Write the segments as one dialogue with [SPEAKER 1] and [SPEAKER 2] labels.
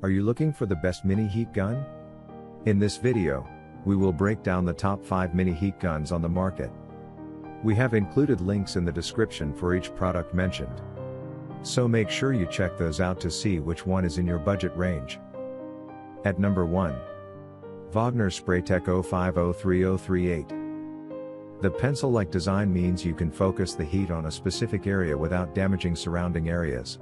[SPEAKER 1] Are you looking for the best mini heat gun? In this video, we will break down the top 5 mini heat guns on the market. We have included links in the description for each product mentioned. So make sure you check those out to see which one is in your budget range. At number 1. Wagner Spraytech 0503038. The pencil-like design means you can focus the heat on a specific area without damaging surrounding areas.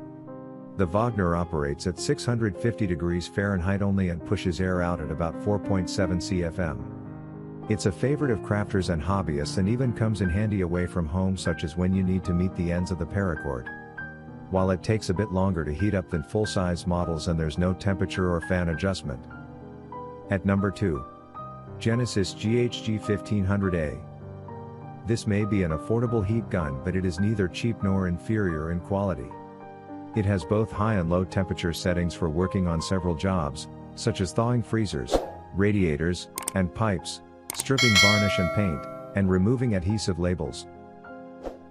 [SPEAKER 1] The Wagner operates at 650 degrees Fahrenheit only and pushes air out at about 4.7 CFM. It's a favorite of crafters and hobbyists and even comes in handy away from home, such as when you need to meet the ends of the paracord. While it takes a bit longer to heat up than full-size models and there's no temperature or fan adjustment. At number 2. Genesis GHG 1500A. This may be an affordable heat gun, but it is neither cheap nor inferior in quality. It has both high and low temperature settings for working on several jobs, such as thawing freezers, radiators, and pipes, stripping varnish and paint, and removing adhesive labels.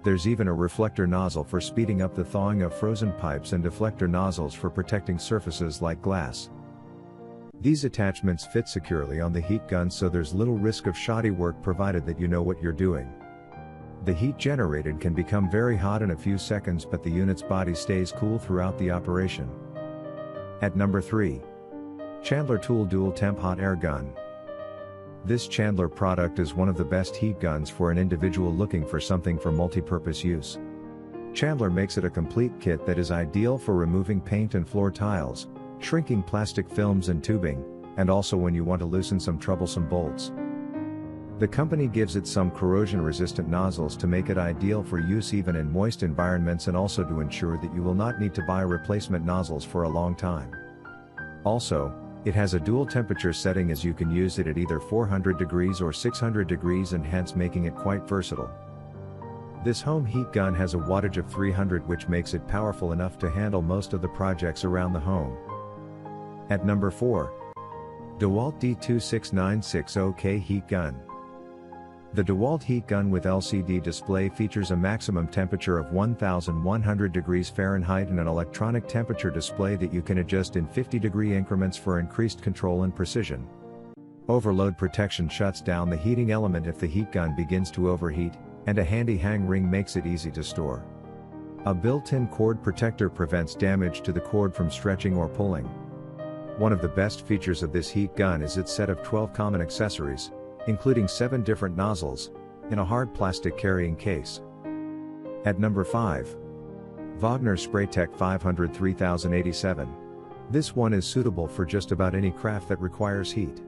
[SPEAKER 1] There's even a reflector nozzle for speeding up the thawing of frozen pipes and deflector nozzles for protecting surfaces like glass. These attachments fit securely on the heat gun, so there's little risk of shoddy work provided that you know what you're doing. The heat generated can become very hot in a few seconds, but the unit's body stays cool throughout the operation. At number 3. Chandler Tool Dual Temp Hot Air Gun. This Chandler product is one of the best heat guns for an individual looking for something for multi-purpose use. Chandler makes it a complete kit that is ideal for removing paint and floor tiles, shrinking plastic films and tubing, and also when you want to loosen some troublesome bolts. The company gives it some corrosion-resistant nozzles to make it ideal for use even in moist environments, and also to ensure that you will not need to buy replacement nozzles for a long time. Also, it has a dual temperature setting, as you can use it at either 400 degrees or 600 degrees, and hence making it quite versatile. This home heat gun has a wattage of 300, which makes it powerful enough to handle most of the projects around the home. At number 4. DEWALT D26960K Heat Gun. The DEWALT Heat Gun with LCD display features a maximum temperature of 1100 degrees Fahrenheit and an electronic temperature display that you can adjust in 50-degree increments for increased control and precision. Overload protection shuts down the heating element if the heat gun begins to overheat, and a handy hang ring makes it easy to store. A built-in cord protector prevents damage to the cord from stretching or pulling. One of the best features of this heat gun is its set of 12 common accessories, including 7 different nozzles, in a hard plastic carrying case. At number 5. Wagner Spraytech 500 3087. This one is suitable for just about any craft that requires heat.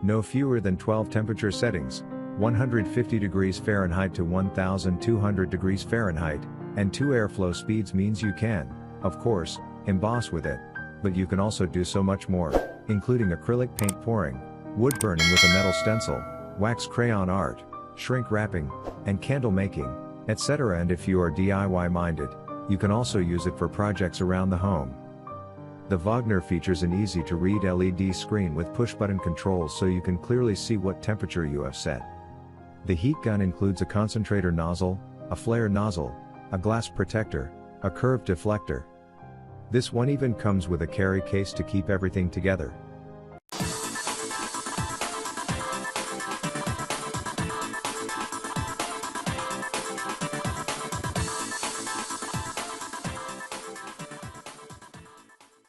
[SPEAKER 1] No fewer than 12 temperature settings, 150 degrees Fahrenheit to 1200 degrees Fahrenheit, and 2 airflow speeds means you can, of course, emboss with it, but you can also do so much more, including acrylic paint pouring, wood burning with a metal stencil, wax crayon art, shrink wrapping, and candle making, etc. And if you are DIY minded, you can also use it for projects around the home. The Wagner features an easy to read LED screen with push button controls, so you can clearly see what temperature you have set. The heat gun includes a concentrator nozzle, a flare nozzle, a glass protector, a curved deflector. This one even comes with a carry case to keep everything together.